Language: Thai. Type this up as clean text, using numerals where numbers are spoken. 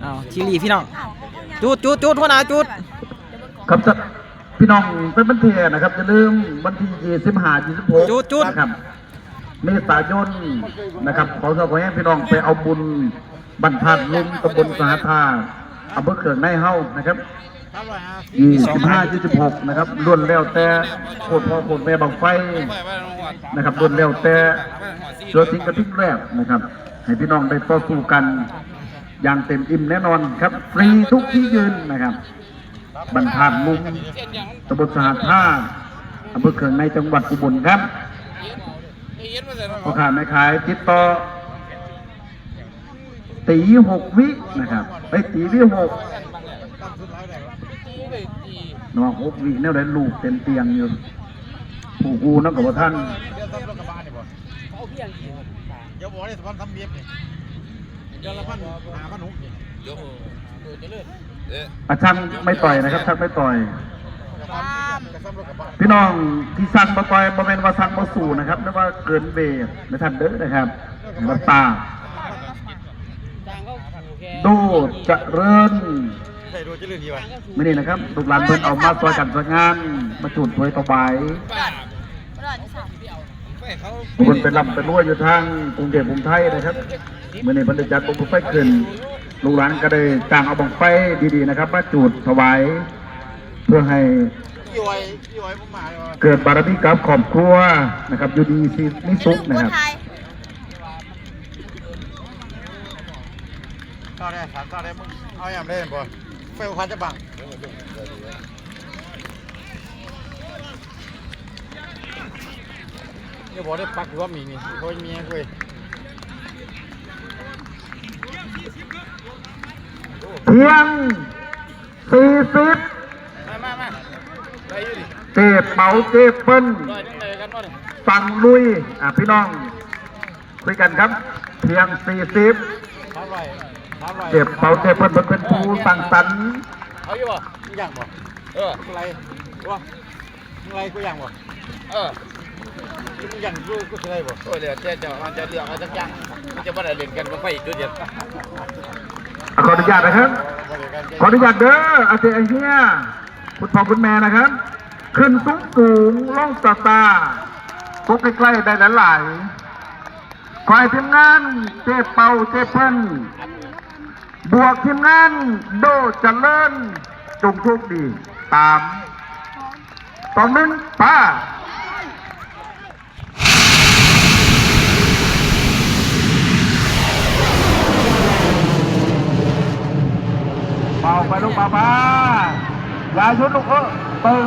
เอาทีรีพี่น้องจุดหัวหน้าจุดครับพี่น้องเป็นบันเทิงนะครับอย่าลืมวันที่25 26นะครับเมษายนนะครับขอให้พี่น้องไปเอาบุญบรรทัดลุมตำบลสาธาอำเภอเขื่อนในเฮ้านะครับ25 26นะครับล้วนแล้วแต่โคตรพ่อโคตรแม่บังไฟนะครับล้วนแล้วแต่เสือสิงกระทิงแรกนะครับให้พี่น้องได้ต่อสู้กันอย่างเต็มอิ่มแน่นอนครับฟรีทุกที่ยืนนะครับบรรทัดลุมตำบลสาธาอำเภอเขื่อนในจังหวัดอุบลครับพ่อค้าแม่ขายติดต่อตี6 วินะครับไปตีวิ6น้อง6 วิเนี่ยได้ลูกเต็มเตียงอยู่ผู้กูนักกับท่านเดี๋ยวบอกได้สปอนทำเบียบนี่เดี๋ยวละพันหาพันหุกนี่ช่างไม่ต่อยนะครับช่างไม่ต่อยพี่น้องที่สั่งมาต่อยบอแมนว่าสั่งมาสู่นะครับนึกว่าเกินเบรไม่ทันเด้อนะครับมาตาดูจะเริ่มไม่นี่นะครับลูกหลานเพิ่นเอามาซอยกันซอยงานมาจุดถวยตะไบคนเป็นลำเป็นรั่วอยู่ทางกรุงเทพกรุงไทยนะครับเมื่อนี้บรรยากาศบังไฟขึ้นลูกหลานก็ได้จ้างเอาบังไฟดีๆนะครับมาจุดถวายเพื่อให้เกิดบารมีกับครอบครัวนะครับอยู่ดีมีสุขนะครับต่อได้ถามต่อได้มึงเอาอย่างได้บ่ไฟพันจะบังเดี๋ยวบอกได้ปักหัวมีนี่เขามีเว้ยเพียง40มาเจ็บเป๋าเจ็บเปิ้ลสั่งลุยพี่น้องคุยกันครับเพียง40เจ็บเป๋าเจ็บเปิ้ลมันเป็นผู้สั่งสรรค์เอาอยู่บ่อย่างบ่อะไรวะอะไรกูอย่างบ่กูอย่างกูอะไรบ่เดี๋ยวจะมันจะเลือกอะไรสักอย่างมันจะมาเล่นกันมาไฟอีกตัวเดียวขออนุญาตนะครับขออนุญาตเด้ออาเซียนเฮียคุณพ่อคุณแม่นะครับขึ้นสูงล่องตาพกใกล้ๆได้หลายๆฝ่ายทีมงานเจ็บเป่าเจ็บเพิ่นบวกทีมงานโดเจริญจงโชคดี3-2-1ป้าเบาไปลูกเบาอย่าชุดลูกตึง